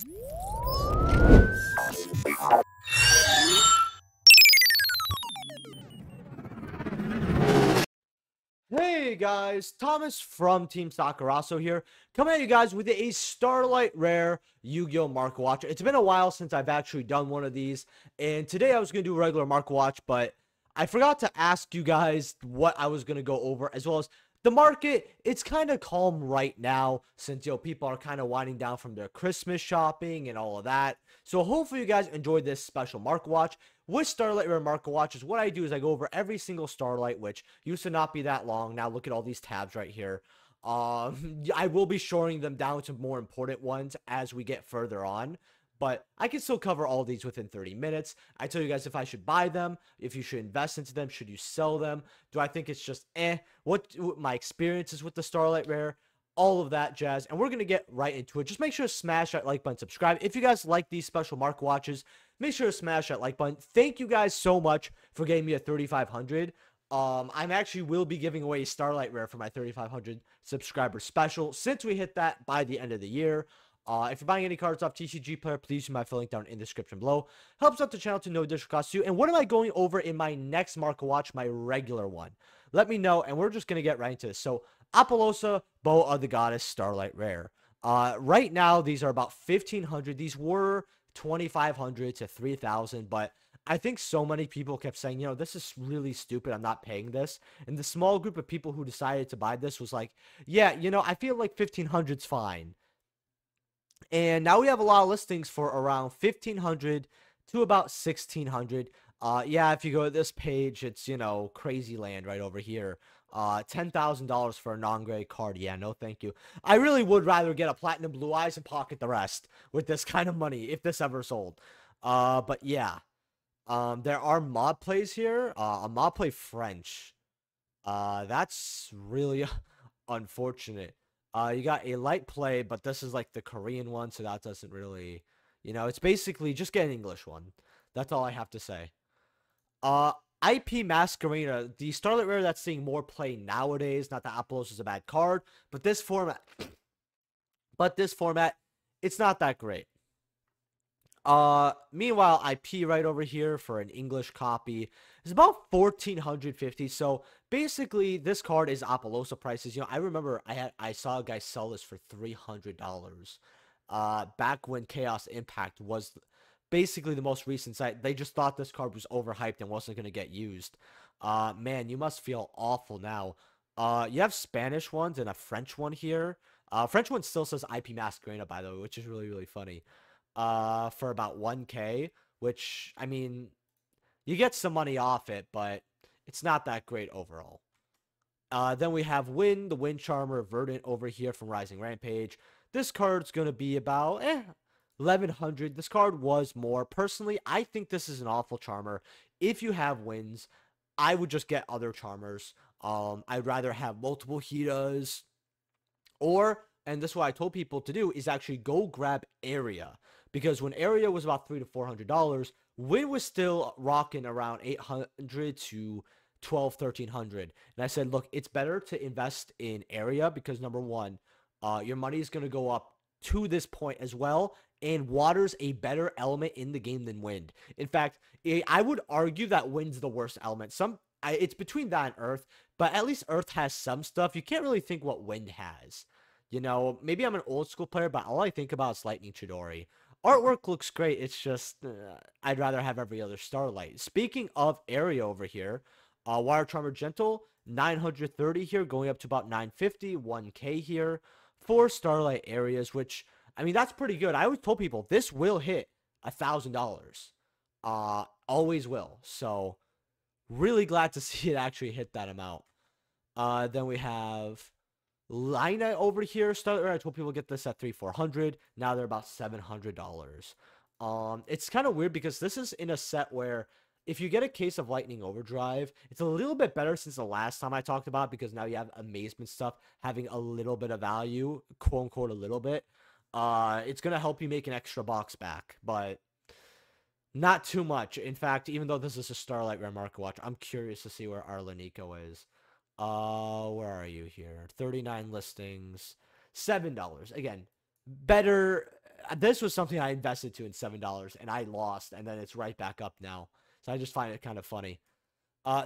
Hey guys, Thomas from Team Sakurasou here, coming at you guys with a Starlight Rare Yu-Gi-Oh! Market Watch. It's been a while since I've actually done one of these, and today I was going to do a regular Market Watch, but I forgot to ask you guys what I was going to go over, as well as the market. It's kind of calm right now, since, people are kind of winding down from their Christmas shopping and all of that. So hopefully you guys enjoyed this special Market Watch. With Starlight Rare Market Watches, what I do is I go over every single Starlight, which used to not be that long. Now look at all these tabs right here. I will be shorting them down to more important ones as we get further on, but I can still cover all these within 30 minutes. I tell you guys if I should buy them, if you should invest into them, should you sell them, do I think it's just what my experiences with the Starlight Rare, all of that jazz, and we're going to get right into it. Just make sure to smash that like button, subscribe. If you guys like these special Market Watches, make sure to smash that like button. Thank you guys so much for getting me a 3,500. I'm actually will be giving away a Starlight Rare for my 3,500 subscriber special since we hit that by the end of the year. If you're buying any cards off TCG Player, please use my affiliate link down in the description below. Helps out the channel to no additional cost to you. And what am I going over in my next Market Watch, my regular one? Let me know, and we're just going to get right into this. So, Apollousa, Bow of the Goddess, Starlight Rare. Right now, these are about 1,500. These were 2,500 to 3,000, but I think so many people kept saying, this is really stupid, I'm not paying this. And the small group of people who decided to buy this was like, yeah, I feel like 1,500's fine. And now we have a lot of listings for around 1,500 to about 1,600. Yeah, if you go to this page, it's, crazy land right over here. $10,000 for a non-gray card. Yeah, no thank you. I really would rather get a Platinum Blue Eyes and pocket the rest with this kind of money if this ever sold. But yeah. There are mod plays here. A mod play French. That's really unfortunate. You got a light play, but this is like the Korean one, so that doesn't really, it's basically just get an English one. That's all I have to say. IP Masquerena, the Starlight Rare that's seeing more play nowadays. Not that Apollousa is a bad card, but this format, it's not that great. Meanwhile, IP right over here for an English copy is about 1,450. So basically, this card is Apollousa prices. I remember I saw a guy sell this for $300. Back when Chaos Impact was basically the most recent site. They just thought this card was overhyped and wasn't going to get used. Man, you must feel awful now. You have Spanish ones and a French one here. French one still says IP Masquerena, by the way, which is really, really funny. For about 1K, which, I mean, you get some money off it, but it's not that great overall. Then we have Wind, the Wind Charmer Verdant over here from Rising Rampage. This card's going to be about, 1,100. This card was more. Personally, I think this is an awful Charmer. If you have Winds, I would just get other Charmers. I'd rather have multiple Hitas, and this is what I told people to do, is actually go grab Area. Because when Area was about $300 to $400, Wind was still rocking around 800 to 1,300. And I said, look, it's better to invest in Area because, number one, your money is going to go up to this point as well. And Water's a better element in the game than Wind. In fact, I would argue that Wind's the worst element. It's between that and Earth, but at least Earth has some stuff. You can't really think what Wind has. Maybe I'm an old school player, but all I think about is Lightning Chidori. Artwork looks great. It's just, I'd rather have every other Starlight. Speaking of Area over here, Water Charmer Gentle, 930 here, going up to about 950, 1K here. 4 Starlight Areas, which, I mean, that's pretty good. I always told people, this will hit $1,000. Always will. So, really glad to see it actually hit that amount. Then we have Lina over here. I told people to get this at $300-400. Now they're about $700. It's kind of weird because this is in a set where if you get a case of Lightning Overdrive, it's a little bit better since the last time I talked about it, because now you have Amazement stuff having a little bit of value, quote unquote, a little bit. It's gonna help you make an extra box back, but not too much. In fact, even though this is a Starlight Rare Market Watch, I'm curious to see where Arlenico is. Where are you here? 39 listings, $7. Again, better this was something I invested to in $7, and I lost, and then it's right back up now. So I just find it kind of funny.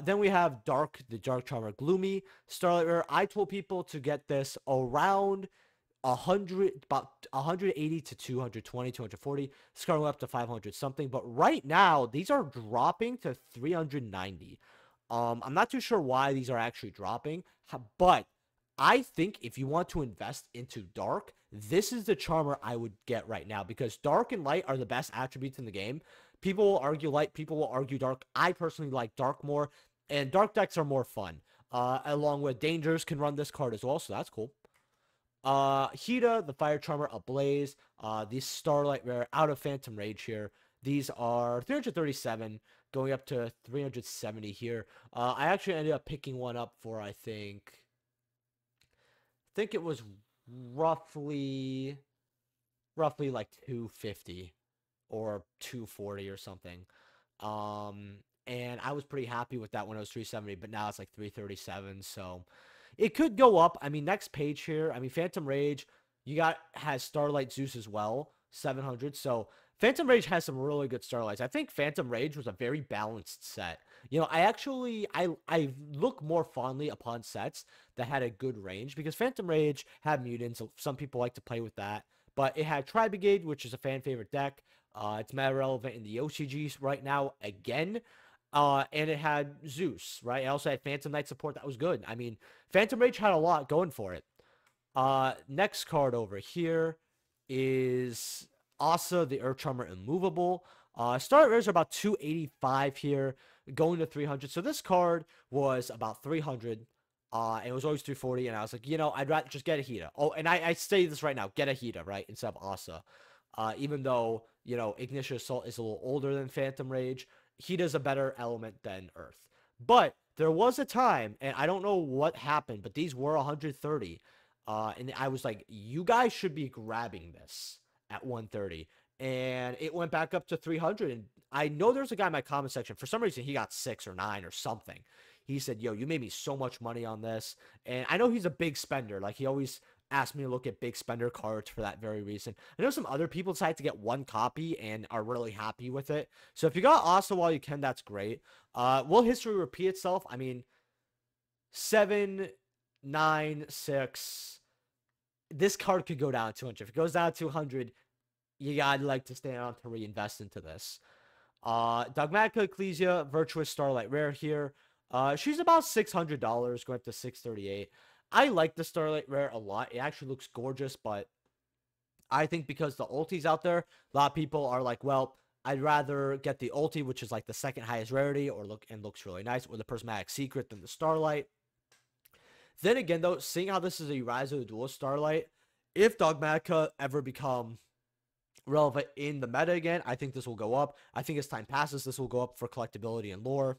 Then we have the Dark Charmer Gloomy Starlight Rare. I told people to get this around 100, about 180 to 220, 240. It's going up to 500 something. But right now, these are dropping to 390. I'm not too sure why these are actually dropping, but I think if you want to invest into Dark, this is the Charmer I would get right now, because Dark and Light are the best attributes in the game. People will argue Light, people will argue Dark. I personally like Dark more, and Dark decks are more fun. Along with Dangers can run this card as well, so that's cool. Hida, the Fire Charmer, Ablaze, the Starlight Rare out of Phantom Rage here. These are 337, going up to 370 here. I actually ended up picking one up for, I think it was roughly like 250 or 240 or something. And I was pretty happy with that when it was 370, but now it's like 337, so it could go up. I mean, next page here, I mean, Phantom Rage, has Starlight Zeus as well, 700. So Phantom Rage has some really good Starlights. I think Phantom Rage was a very balanced set. You know, I look more fondly upon sets that had a good range, because Phantom Rage had mutants. So some people like to play with that. But it had Tri-Brigade, which is a fan favorite deck. It's meta relevant in the OCGs right now again. And it had Zeus, right? It also had Phantom Knight support that was good. I mean, Phantom Rage had a lot going for it. Next card over here is Asa, the Earth Charmer Immovable. Start rares are about 285 here, going to 300. So this card was about 300. And it was always 340. And I was like, you know, I'd rather just get a Hida. Oh, and I say this right now, get a Hida, right? Instead of Asa. Even though, you know, Ignition Assault is a little older than Phantom Rage, Hida's a better element than Earth. But there was a time, and I don't know what happened, but these were 130. And I was like, you guys should be grabbing this at 130. And it went back up to 300. And I know there's a guy in my comment section. For some reason, he got 6 or 9 or something. He said, yo, you made me so much money on this. And I know he's a big spender. Like, he always asked me to look at big spender cards for that very reason. I know some other people decide to get one copy and are really happy with it. So if you got Asa while you can, that's great. Will history repeat itself? I mean, 7, 9, 6. This card could go down to 200. If it goes down to 200, you gotta like to stand on to reinvest into this. Dogmatica Ecclesia, Virtuous Starlight Rare here. She's about $600, going up to $638. I like the Starlight Rare a lot. It actually looks gorgeous, but I think because the ulti's out there, a lot of people are like, well, I'd rather get the ulti, which is like the second highest rarity, or looks really nice, or the Prismatic Secret than the Starlight. Then again, though, seeing how this is a Rise of the Duelist Starlight, if Dogmatica ever become relevant in the meta again, I think this will go up. I think as time passes, this will go up for collectability and lore.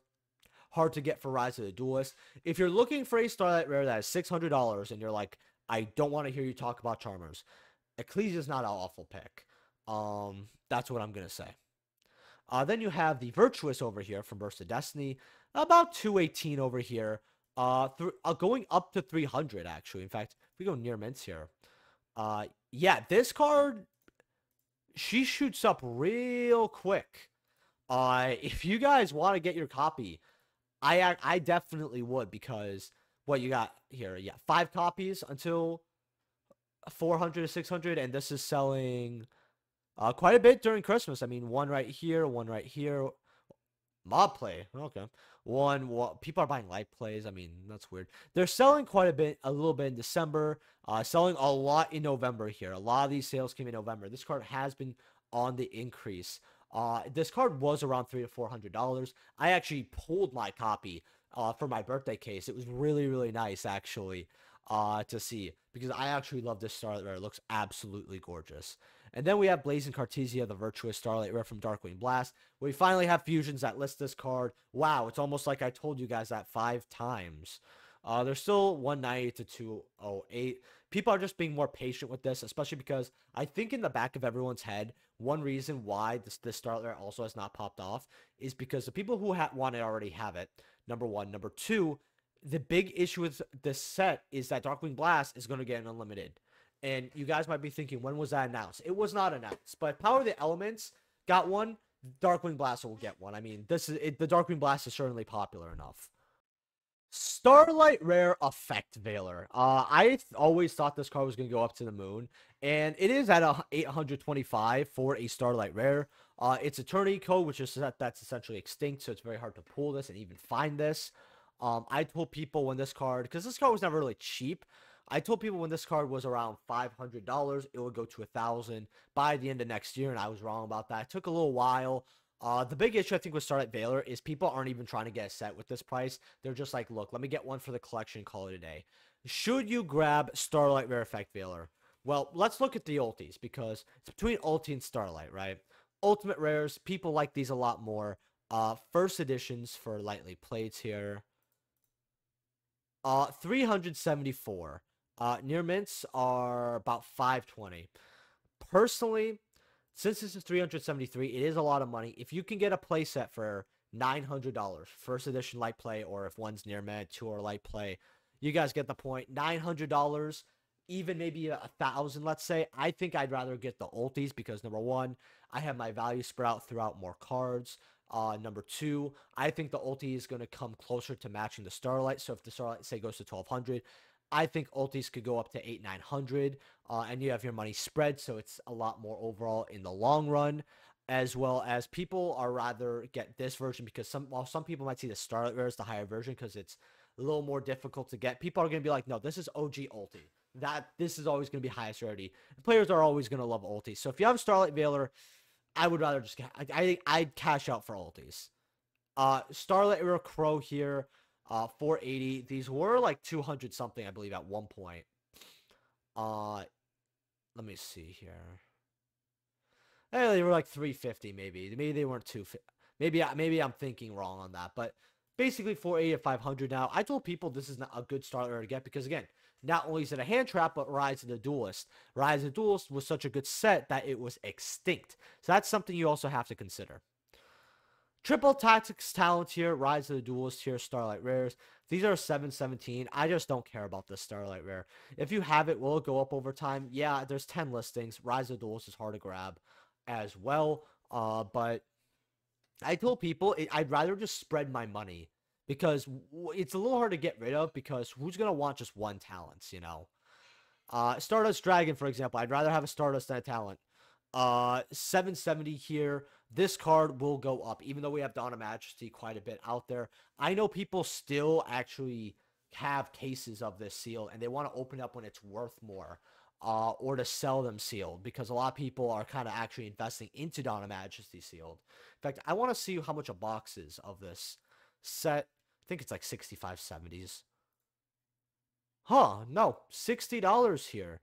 Hard to get for Rise of the Duelist. If you're looking for a Starlight Rare that is $600 and you're like, I don't want to hear you talk about Charmers, Ecclesia is not an awful pick. That's what I'm going to say. Then you have the Virtuous over here from Burst of Destiny. About 218 over here. Going up to 300, actually. In fact, if we go near mints here. Yeah, this card, she shoots up real quick. If you guys want to get your copy, I definitely would, because what you got here, yeah, 5 copies until 400 to 600, and this is selling quite a bit during Christmas. I mean, one right here, one right here. Mob play, okay. People are buying light plays. I mean, that's weird. They're selling quite a little bit in December. Selling a lot in November here. A lot of these sales came in November. This card has been on the increase. This card was around $300 to $400. I actually pulled my copy for my birthday case. It was really, really nice, actually, to see, because I actually love this Starlight Rare. It looks absolutely gorgeous. And then we have Blazing Cartesia, the Virtuous Starlight Rare from Darkwing Blast. We finally have fusions that list this card. Wow, it's almost like I told you guys that 5 times. They're still 190 to 208. People are just being more patient with this, especially because I think in the back of everyone's head, one reason why this Starlight Rare also has not popped off is because the people who want it already have it. Number one. Number two, the big issue with this set is that Darkwing Blast is going to get an unlimited. And you guys might be thinking, when was that announced? It was not announced, but Power of the Elements got one. Darkwing Blaster will get one. I mean, this is it, the Darkwing Blast is certainly popular enough. Starlight Rare Effect Veiler. Always thought this card was going to go up to the moon, and it is at a 825 for a Starlight Rare. It's Eternity Code, which is that's essentially extinct, so it's very hard to pull this and even find this. I told people when this card, because this card was never really cheap, I told people when this card was around $500, it would go to 1,000 by the end of next year, and I was wrong about that. It took a little while. The big issue I think with Starlight Veiler is people aren't even trying to get a set with this price. They're just like, look, let me get one for the collection, call it a day. Should you grab Starlight Rare Effect Veiler? Well, let's look at the ultis, because it's between ulti and Starlight, right? Ultimate rares, people like these a lot more. First editions for lightly plates here. 374. Near mints are about 520. Personally, since this is 373, it is a lot of money. If you can get a playset for $900, first edition light play, or if one's near mint, two or light play, you guys get the point. $900, even maybe 1,000, let's say. I think I'd rather get the ultis because number one, I have my value spread out throughout more cards. Number two, I think the ulti is going to come closer to matching the Starlight. So if the Starlight, say, goes to 1,200, I think ultis could go up to 800-900, and you have your money spread, so it's a lot more overall in the long run, as well as people are rather get this version because while some people might see the Starlight Rare as the higher version because it's a little more difficult to get, people are going to be like, no, this is OG ulti. This is always going to be highest rarity. Players are always going to love ulti. So if you have a Starlight Veiler, I would rather just I'd cash out for ultis. Starlight Rare Crow here. 480. These were like 200 something, I believe, at one point. Let me see here. Hey, they were like 350, maybe. Maybe they weren't 250. Maybe I'm thinking wrong on that. But basically 480 to 500 now. I told people this is not a good starter to get because again, not only is it a hand trap, but Rise of the Duelist. Rise of the Duelist was such a good set that it was extinct. So that's something you also have to consider. Triple Tactics Talent here, Rise of the Duelist here, Starlight Rares. These are 717. I just don't care about this Starlight Rare. If you have it, will it go up over time? Yeah, there's 10 listings. Rise of the Duelist is hard to grab as well. But I told people I'd rather just spread my money because it's a little hard to get rid of because who's going to want just one talent, you know? Stardust Dragon, for example. I'd rather have a Stardust than a talent. 770 here. This card will go up, even though we have Dawn of Majesty quite a bit out there. I know people still actually have cases of this seal, and they want to open it up when it's worth more, or to sell them sealed, because a lot of people are kind of actually investing into Dawn of Majesty sealed. In fact, I want to see how much a box is of this set. I think it's like 65, 70s. Huh, no, $60 here.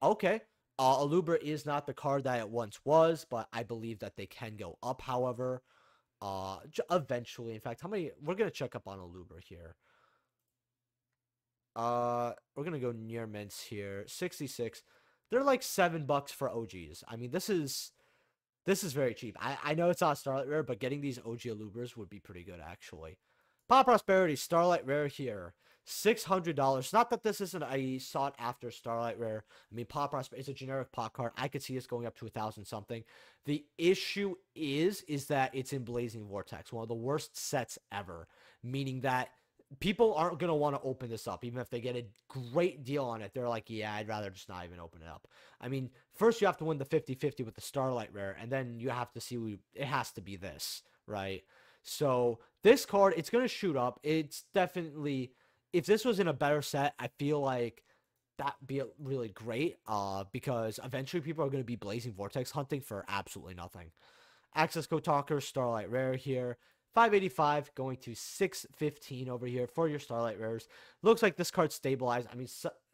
Okay. Alubra is not the card that it once was, but I believe that they can go up, however, eventually. In fact, how many? We're going to check up on Alubra here. We're going to go near mints here. 66. They're like $7 for OGs. I mean, this is very cheap. I know it's not Starlight Rare, but getting these OG Alubras would be pretty good, actually. Pop Prosperity, Starlight Rare here. $600. Not that this isn't a sought after Starlight Rare. I mean, Pop Prosperity is a generic pop card. I could see this going up to 1,000 something. The issue is that it's in Blazing Vortex, one of the worst sets ever. Meaning that people aren't going to want to open this up, even if they get a great deal on it. They're like, yeah, I'd rather just not even open it up. I mean, first you have to win the 50-50 with the Starlight Rare, and then you have to see it has to be this, right? So this card, it's going to shoot up. It's definitely, if this was in a better set, I feel like that'd be really great, because eventually people are going to be Blazing Vortex hunting for absolutely nothing. Access Code Talker, Starlight Rare here. 585 going to 615 over here for your Starlight Rares. Looks like this card's stabilized. I mean,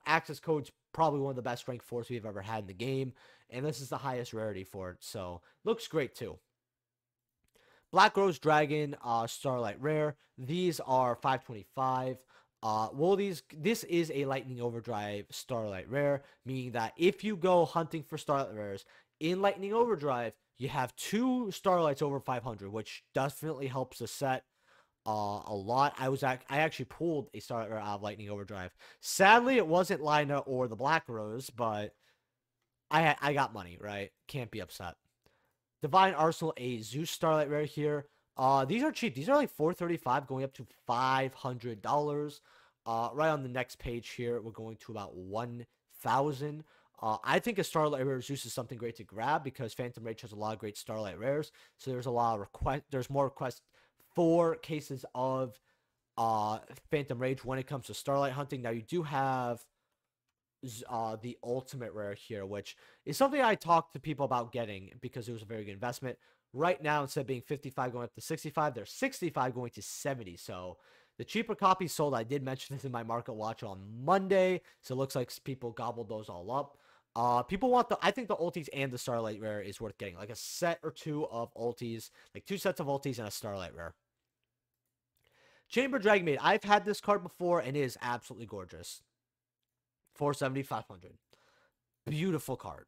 Access Code's probably one of the best rank 4s we've ever had in the game, and this is the highest rarity for it, so looks great too. Black Rose Dragon, Starlight Rare. These are 525. Well, this is a Lightning Overdrive Starlight Rare, meaning that if you go hunting for Starlight Rares in Lightning Overdrive, you have 2 Starlights over 500, which definitely helps the set. a lot. I actually pulled a Starlight Rare out of Lightning Overdrive. Sadly, it wasn't Lina or the Black Rose, but I got money, right? Can't be upset. Divine Arsenal, a Zeus Starlight Rare here. These are cheap. These are like $435 going up to $500. Right on the next page here, we're going to about 1,000. I think a Starlight Rare Zeus is something great to grab because Phantom Rage has a lot of great Starlight Rares. So there's a lot of request. There's more requests for cases of Phantom Rage when it comes to Starlight hunting. Now you do have the ultimate rare here, which is something I talked to people about getting because it was a very good investment. Right now, instead of being 55 going up to 65, they're 65 going to 70. So the cheaper copies sold. I did mention this in my market watch on Monday, so it looks like people gobbled those all up. People want I think the ultis and the Starlight Rare is worth getting, like a set or two of ultis, like 2 sets of ultis and a Starlight Rare. Chamber Dragon Maid. I've had this card before, and it is absolutely gorgeous. 470, 500. Beautiful card.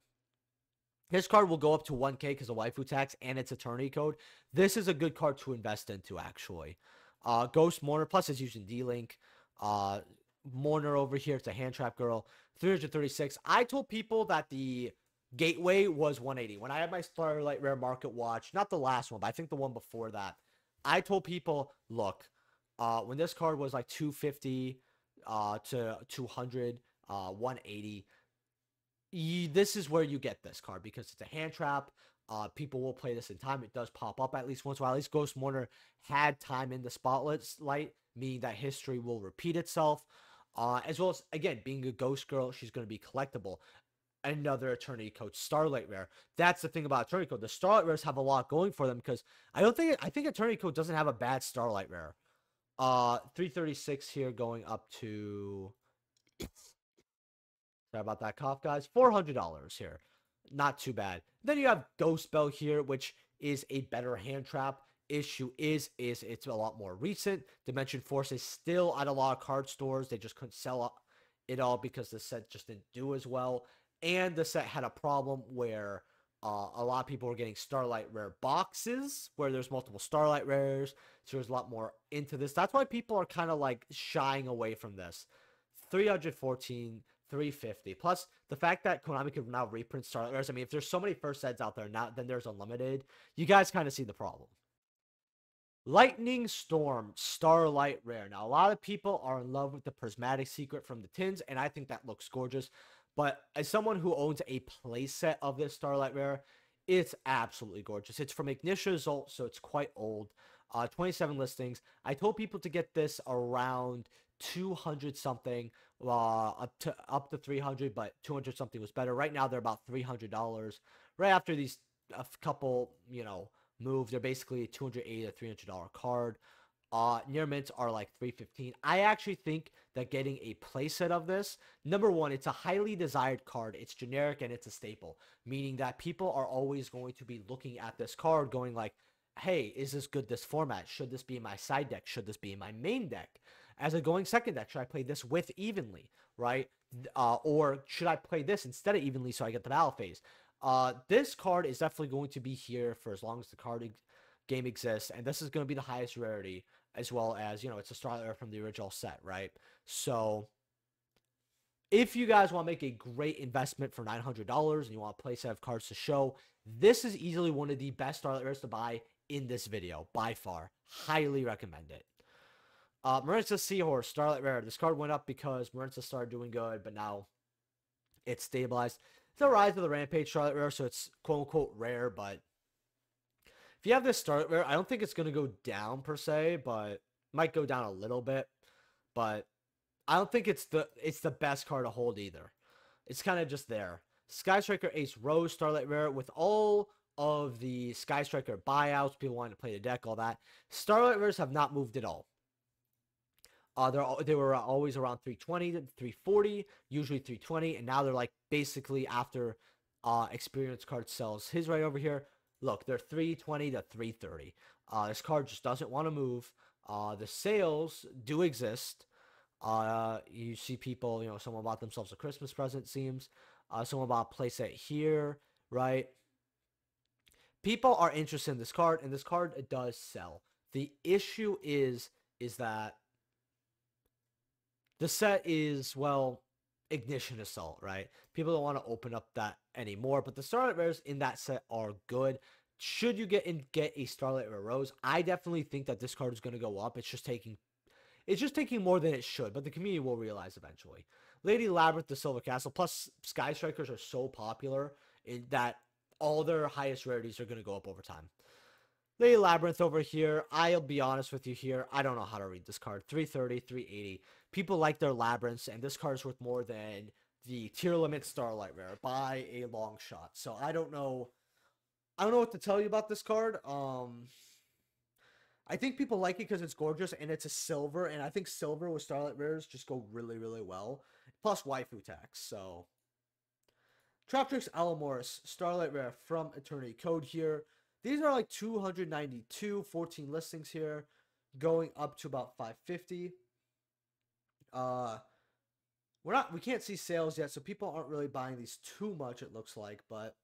This card will go up to 1K because of waifu tax and its eternity code. This is a good card to invest into, actually. Ghost Mourner, plus it's using D-Link. Mourner over here, it's a hand trap girl. 336. I told people that the gateway was 180. When I had my Starlight Rare Market Watch, not the last one, but I think the one before that, I told people, look, when this card was like 250 to 200, 180, this is where you get this card because it's a hand trap. People will play this in time. It does pop up at least once in a while. At least Ghost Mourner had time in the spotlight, meaning that history will repeat itself. As well as, again, being a ghost girl, she's going to be collectible. Another Eternity Code Starlight Rare. That's the thing about Eternity Code. The Starlight Rares have a lot going for them because I think Eternity Code doesn't have a bad Starlight Rare. 336 here going up to, sorry about that cough, guys, $400 here. Not too bad. Then you have Ghost Bell here, which is a better hand trap. Issue is it's a lot more recent. Dimension Force is still at a lot of card stores. They just couldn't sell it all because the set just didn't do as well. And the set had a problem where a lot of people were getting Starlight Rare boxes where there's multiple Starlight Rares. So there's a lot more into this. That's why people are kind of like shying away from this. 314, 350. Plus, the fact that Konami could now reprint Starlight Rares. I mean, if there's so many first sets out there now, then there's unlimited. You guys kind of see the problem. Lightning Storm Starlight Rare. Now, a lot of people are in love with the Prismatic Secret from the tins, and I think that looks gorgeous. But as someone who owns a playset of this Starlight Rare, it's absolutely gorgeous. It's from Ignition Result, so it's quite old. 27 listings. I told people to get this around 200 something, up to 300, but 200 something was better. Right now they're about $300. Right after these a couple, move, they're basically a $280 to $300 card. Near mints are like $315. I actually think that getting a playset of this, number one, it's a highly desired card. It's generic and it's a staple, meaning that people are always going to be looking at this card going like, hey, is this good, this format? Should this be in my side deck? Should this be in my main deck? As a going second deck, should I play this with evenly, right? Or should I play this instead of evenly so I get the battle phase? This card is definitely going to be here for as long as the card game exists, and this is going to be the highest rarity, as well as, it's a Starlight Rare from the original set, right? So, if you guys want to make a great investment for $900 and you want a play set of cards to show, this is easily one of the best Starlight Rares to buy in this video, by far. Highly recommend it. Maritza Seahorse, Starlight Rare. This card went up because Maritza started doing good, but now it's stabilized. It's a Rise of the Rampage Starlight Rare, so it's quote-unquote rare, but if you have this Starlight Rare, I don't think it's going to go down per se, but it might go down a little bit. But I don't think it's the best card to hold either. It's kind of just there. Sky Striker Ace Rose Starlight Rare with all of the Sky Striker buyouts, people wanting to play the deck, all that. Starlight Rares have not moved at all. They were always around 320 to 340, usually 320, and now they're like basically after experience card sells his right over here. Look, they're 320 to 330. This card just doesn't want to move. The sales do exist. You see people, someone bought themselves a Christmas present, seems. Someone bought a playset here, right? People are interested in this card, and this card, it does sell. The issue is that the set is, well, Ignition Assault, right? People don't want to open up that anymore, but the Starlight Rares in that set are good. Should you get a Starlight Rare Rose, I definitely think that this card is going to go up. It's just taking more than it should, but the community will realize eventually. Lady Labyrinth, the Silver Castle, plus Sky Strikers are so popular in that all their highest rarities are going to go up over time. Lady Labyrinth over here, I'll be honest with you here, I don't know how to read this card. 330, 380. People like their Labyrinths, and this card is worth more than the tier limit Starlight Rare by a long shot. So I don't know what to tell you about this card. I think people like it because it's gorgeous and it's a silver, and I think silver with Starlight Rares just go really, really well. Plus waifu tax, so. Traptrix Alamoris, Starlight Rare from Eternity Code here. These are like 292, 14 listings here, going up to about 550. We can't see sales yet, so people aren't really buying these too much, it looks like, but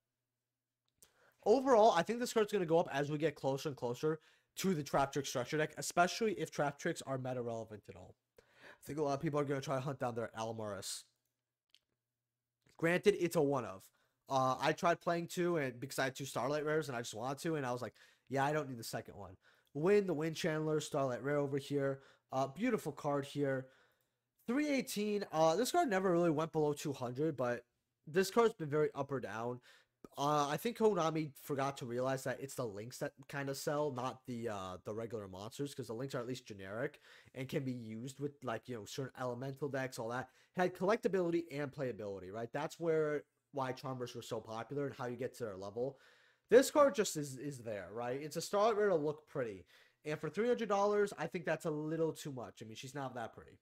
overall, I think this card's going to go up as we get closer and closer to the Traptrix structure deck, especially if Traptrix are meta relevant at all. I think a lot of people are going to try to hunt down their Alamoris. Granted, it's a one-of. I tried playing two, and because I had two Starlight Rares, and I just wanted to, and I was like, yeah, I don't need the second one. The Wind Chandler, Starlight Rare over here. Beautiful card here. 318. This card never really went below 200, but this card's been very up or down. I think Konami forgot to realize that it's the links that kind of sell, not the regular monsters, because the links are at least generic and can be used with, like, you know, certain elemental decks, all that. It had collectability and playability, right? That's why Charmers were so popular and how you get to their level. This card just is there, right? It's a Starlight Rare to look pretty. And for $300, I think that's a little too much. I mean, she's not that pretty.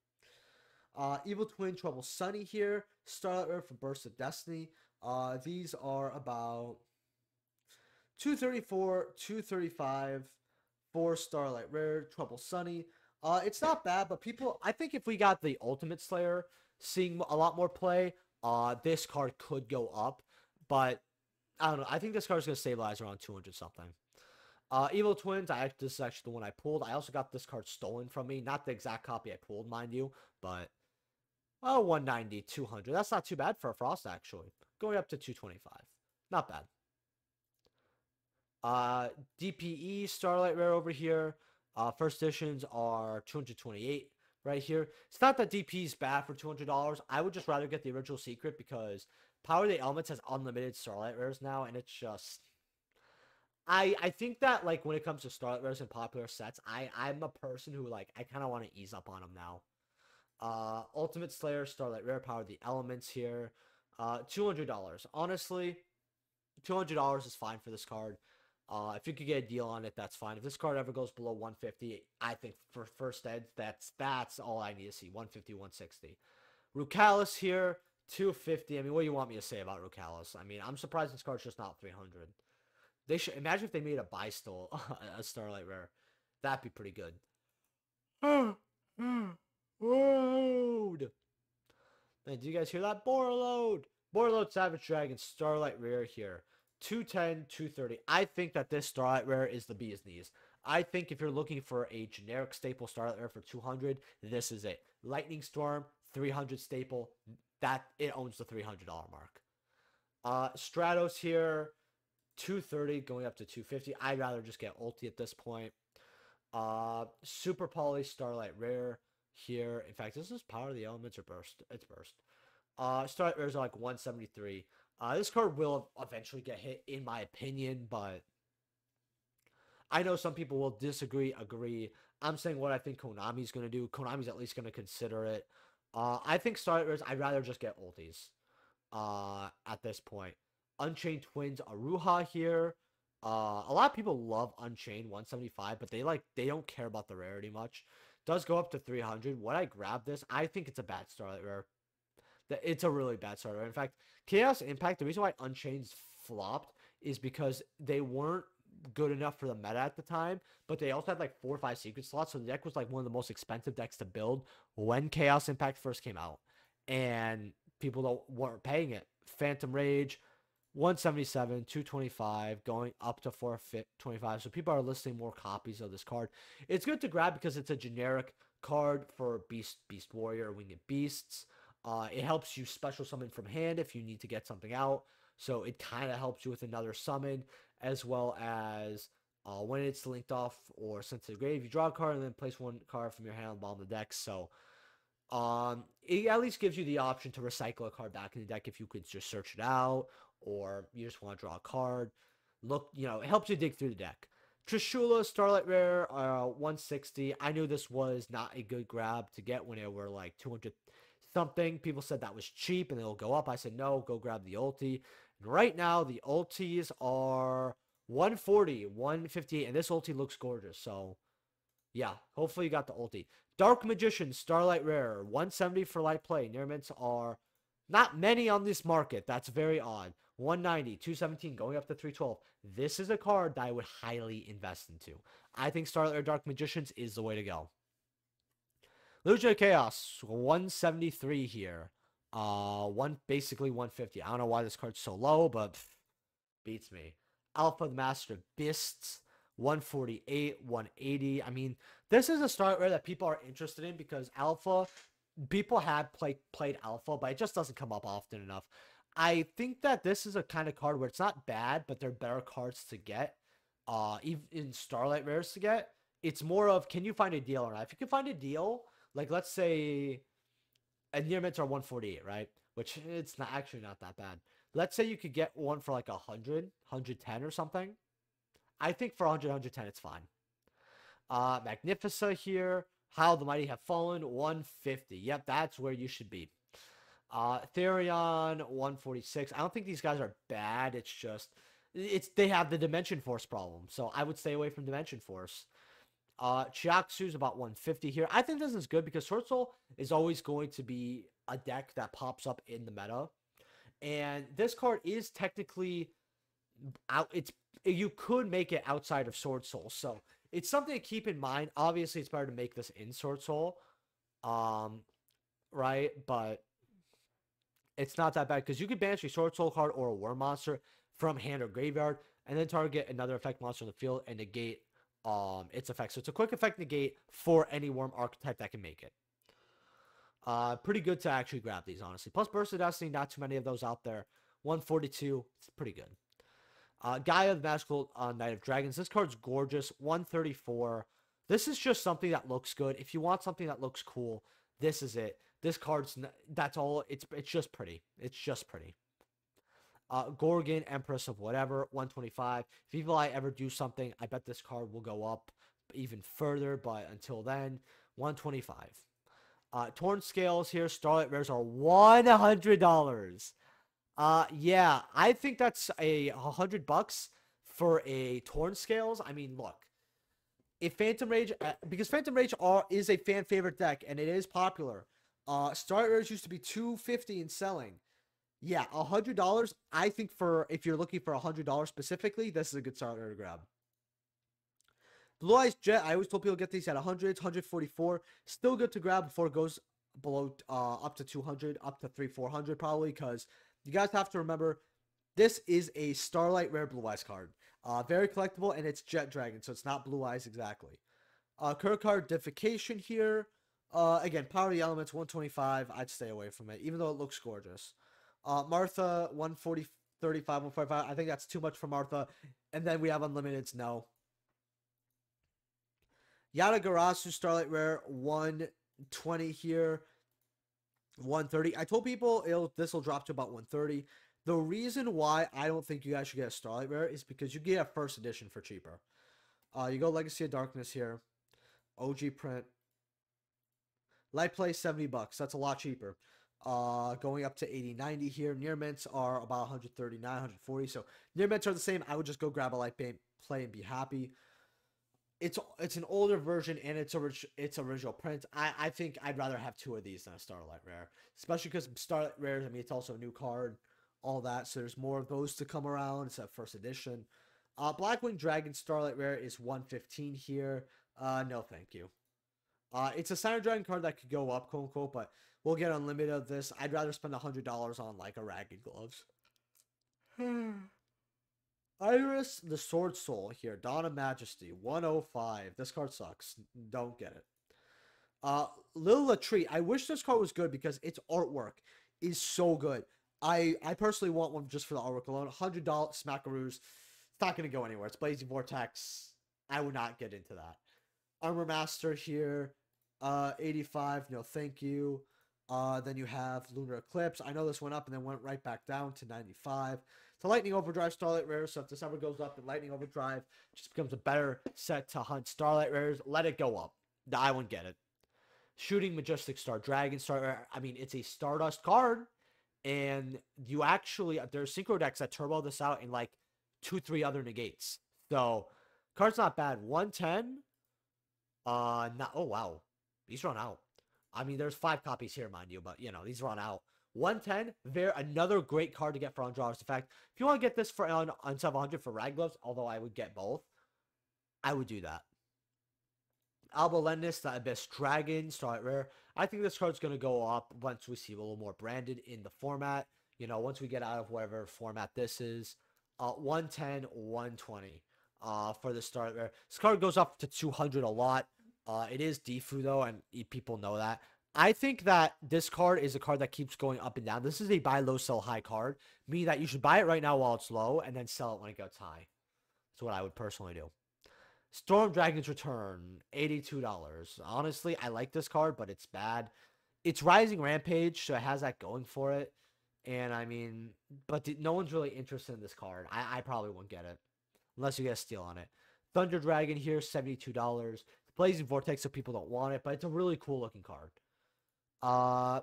Evil Twin Trouble Sunny here. Starlight Rare for Burst of Destiny. These are about 234, 235 for Starlight Rare, Trouble Sunny. It's not bad, but I think if we got the Ultimate Slayer seeing a lot more play, this card could go up, but I don't know. I think this card is going to stabilize around 200 something. Evil Twins, this is actually the one I pulled. I also got this card stolen from me. Not the exact copy I pulled, mind you, but 190, 200. That's not too bad for a Frost, actually. Going up to 225. Not bad. DPE, Starlight Rare over here. First editions are 228 right here. It's not that DP is bad for $200. I would just rather get the original secret because Power of the Elements has unlimited Starlight Rares now, and it's just... I think that, like, when it comes to Starlight Rares and popular sets, I'm a person who, like, I kind of want to ease up on them now. Ultimate Slayer, Starlight Rare, Power of the Elements here. $200. Honestly, $200 is fine for this card. If you could get a deal on it, that's fine. If this card ever goes below 150, I think for first ed, that's all I need to see. 150, 160. Rucalis here, 250. I mean, what do you want me to say about Rucalis? I mean, I'm surprised this card's just not 300. They should imagine if they made a buy still a Starlight Rare. That'd be pretty good. Load. Man, do you guys hear that? Borload. Borload Savage Dragon Starlight Rare here. 210, 230. I think that this Starlight Rare is the bee's knees. I think if you're looking for a generic staple Starlight Rare for 200, this is it. Lightning Storm, 300 staple. That it owns the $300 mark. Stratos here, 230 going up to 250. I'd rather just get ulti at this point. Super Poly Starlight Rare here. In fact, this is Power of the Elements or Burst. It's Burst. Starlight Rares are like 173. This card will eventually get hit, in my opinion, but I know some people will disagree, agree. I'm saying what I think Konami's going to do. Konami's at least going to consider it. I think Starlight Rares, I'd rather just get ultis at this point. Unchained Twins Aruha here. A lot of people love Unchained 175, but they don't care about the rarity much. Does go up to 300. Would I grab this? I think it's a bad Starlight Rare. It's a really bad Starlight Rare. In fact, Chaos Impact, the reason why Unchained's flopped is because they weren't good enough for the meta at the time, but they also had like 4 or 5 secret slots, so the deck was like one of the most expensive decks to build when Chaos Impact first came out, and people weren't paying it. Phantom Rage, 177, 225, going up to 425. So people are listing more copies of this card. It's good to grab because it's a generic card for Beast Warrior, Winged Beasts. It helps you special summon from hand if you need to get something out. So it kind of helps you with another summon, as well as when it's linked off or sent to the grave, you draw a card and then place one card from your hand on the bottom of the deck. So it at least gives you the option to recycle a card back in the deck if you could just search it out, or you just want to draw a card. Look, it helps you dig through the deck. Trishula, Starlight Rare, 160. I knew this was not a good grab to get when it were like 200 something. People said that was cheap and it'll go up. I said, no, go grab the ulti. And right now, the ultis are 140, 158, and this ulti looks gorgeous. So, yeah, hopefully you got the ulti. Dark Magician, Starlight Rare, 170 for light play. Near mints are not many on this market. That's very odd. 190, 217, going up to 312. This is a card that I would highly invest into. I think Starlight Rare Dark Magicians is the way to go. Lugia Chaos, 173 here. Basically 150. I don't know why this card's so low, but beats me. Alpha the Master of Beasts, 148, 180. I mean, this is a Starlight Rare that people are interested in because Alpha, people have played Alpha, but it just doesn't come up often enough. I think that this is a kind of card where it's not bad, but they're better cards to get. Even in Starlight Rares to get. It's more of, can you find a deal or not? If you can find a deal, like let's say, and near mints are 148, right? Which it's not actually not that bad. Let's say you could get one for like 100, 110 or something. I think for 100, 110, it's fine. Magnifica here. How the Mighty Have Fallen, 150. Yep, that's where you should be. Therion, 146. I don't think these guys are bad. It's just, they have the Dimension Force problem. So I would stay away from Dimension Force. Chiaxu's about 150 here. I think this is good because Sword Soul is always going to be a deck that pops up in the meta. And this card is technically out. You could make it outside of Sword Soul. So it's something to keep in mind. Obviously, it's better to make this in Sword Soul. Right? But it's not that bad because you could banish a Sword Soul card or a Worm Monster from hand or graveyard and then target another effect monster in the field and negate its effect. So it's a quick effect negate for any Worm archetype that can make it. Pretty good to actually grab these, honestly. Plus Burst of Destiny, not too many of those out there. 142, it's pretty good. Gaia, the Magical Knight of Dragons. This card's gorgeous. 134. This is just something that looks good. If you want something that looks cool, this is it. This card's, that's all. It's just pretty. It's just pretty. Gorgon, Empress of whatever, 125. If Evil Eye ever do something, I bet this card will go up even further. But until then, 125. Torn Scales here. Starlight Rares are $100. Yeah, I think that's $100 for a Torn Scales. I mean, look, if Phantom Rage, because Phantom Rage is a fan favorite deck and it is popular. Starlight Rares used to be $250 in selling. Yeah, $100. I think if you're looking for $100 specifically, this is a good Starlight Rare to grab. Blue Eyes Jet, I always told people get these at 100, 144. Still good to grab before it goes below up to 200, up to 400 probably, because you guys have to remember this is a Starlight Rare Blue Eyes card. Very collectible, and it's Jet Dragon, so it's not Blue Eyes exactly. Cardification here. Again, Power of the Elements, 125. I'd stay away from it, even though it looks gorgeous. Martha, 140, 35, 145. I think that's too much for Martha. And then we have Unlimiteds, no. Yatagarasu, Starlight Rare, 120 here. 130. I told people this will drop to about 130. The reason why I don't think you guys should get a Starlight Rare is because you get a first edition for cheaper. You go Legacy of Darkness here. OG print. Light play, $70. That's a lot cheaper. Going up to 80, 90 here. Near mints are about 139, 140. So near mints are the same. I would just go grab a light play and be happy. It's an older version and it's original print. I think I'd rather have two of these than a Starlight Rare, especially because Starlight Rares, I mean, it's also a new card, all that, so there's more of those to come around. It's a first edition. Blackwing Dragon Starlight Rare is 115 here. No thank you. It's a Sign Dragon card that could go up, quote unquote, but we'll get unlimited of this. I'd rather spend $100 on like a Ragged Gloves. Iris, the Sword Soul here. Dawn of Majesty, 105. This card sucks. Don't get it. Lil Latree. I wish this card was good because its artwork is so good. I personally want one just for the artwork alone. $100 Smackaroos. It's not going to go anywhere. It's Blazing Vortex. I would not get into that. Armor Master here. 85. No, thank you. Then you have Lunar Eclipse. I know this went up and then went right back down to 95. It's a Lightning Overdrive Starlight Rare, so if this ever goes up and Lightning Overdrive just becomes a better set to hunt Starlight Rares, let it go up. I wouldn't get it. Shooting Majestic Star Dragon Star Rare. I mean, it's a Stardust card, and you actually, there's synchro decks that turbo this out in like 2-3 other negates. So, card's not bad. 110. Not, oh wow. These run out. I mean, there's 5 copies here, mind you, but, you know, these run out. 110, another great card to get for Undraws. In fact, if you want to get this for on 700 for Rag Gloves, although I would get both, I would do that. Albalendis, the Abyss Dragon, Starlight Rare. I think this card's going to go up once we see a little more branded in the format. You know, once we get out of whatever format this is. 110, 120 for the Starlight Rare. This card goes up to 200 a lot. It is Defu, though, and people know that. I think that this card is a card that keeps going up and down. This is a buy low, sell high card, meaning that you should buy it right now while it's low and then sell it when it gets high. That's what I would personally do. Storm Dragon's Return, $82. Honestly, I like this card, but it's bad. It's Rising Rampage, so it has that going for it. And, I mean, but no one's really interested in this card. I probably won't get it unless you get a steal on it. Thunder Dragon here, $72. Blazing Vortex, so people don't want it, but it's a really cool looking card. I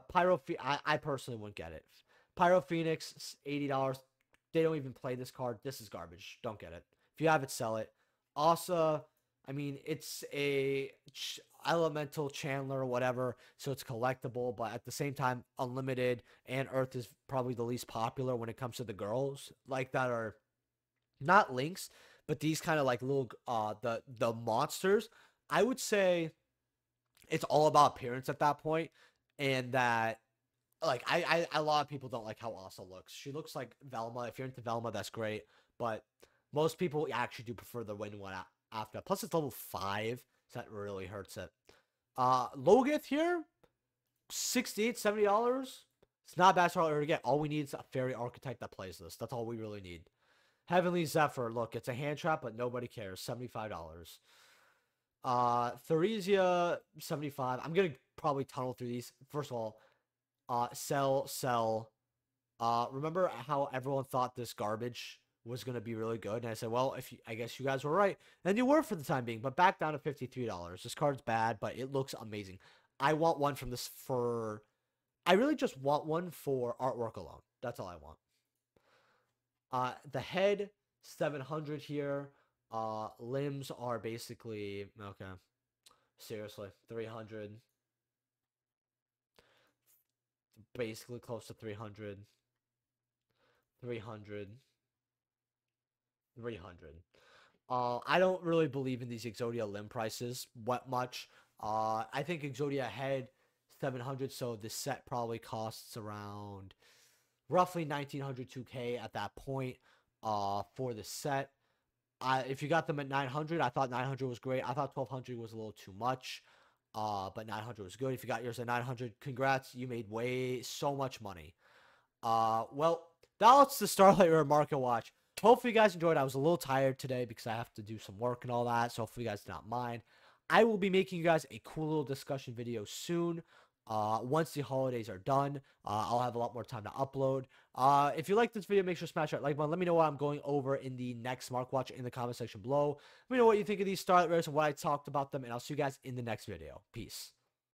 personally wouldn't get it. Pyro Phoenix, $80. They don't even play this card. This is garbage. Don't get it. If you have it, sell it. Asa, I mean, it's a elemental Chandler or whatever, so it's collectible, but at the same time, unlimited, and Earth is probably the least popular when it comes to the girls, like that are not Lynx, but these kind of like little, the monsters. I would say it's all about appearance at that point, and that, like, a lot of people don't like how Asa looks. She looks like Velma. If you're into Velma, that's great, but most people actually do prefer the win one after. Plus, it's level 5, so that really hurts it. Logith here, $68, $70. It's not bad to get. All we need is a fairy archetype that plays this. That's all we really need. Heavenly Zephyr, look, it's a hand trap, but nobody cares. $75. Theresia, 75. I'm gonna probably tunnel through these. First of all, sell. Remember how everyone thought this garbage was gonna be really good, and I said, well, I guess you guys were right, and you were for the time being. But back down to $53. This card's bad, but it looks amazing. I want one from this for. I really just want one for artwork alone. That's all I want. The head, 700 here. Limbs are basically, okay, seriously, 300, basically close to 300, 300. I don't really believe in these Exodia limb prices much. I think Exodia head, 700, so this set probably costs around roughly 1900, 2K at that point, for the set. If you got them at 900, I thought 900 was great. I thought 1200 was a little too much, but 900 was good. If you got yours at 900, congrats. You made so much money. Well, that was the Starlight Rare Market Watch. Hopefully you guys enjoyed. I was a little tired today because I have to do some work and all that, so hopefully you guys did not mind. I will be making you guys a cool little discussion video soon. Once the holidays are done, I'll have a lot more time to upload. If you like this video, make sure to smash that like button. Let me know what I'm going over in the next Mark Watch in the comment section below. Let me know what you think of these Starlight Rares and what I talked about them, and I'll see you guys in the next video. Peace.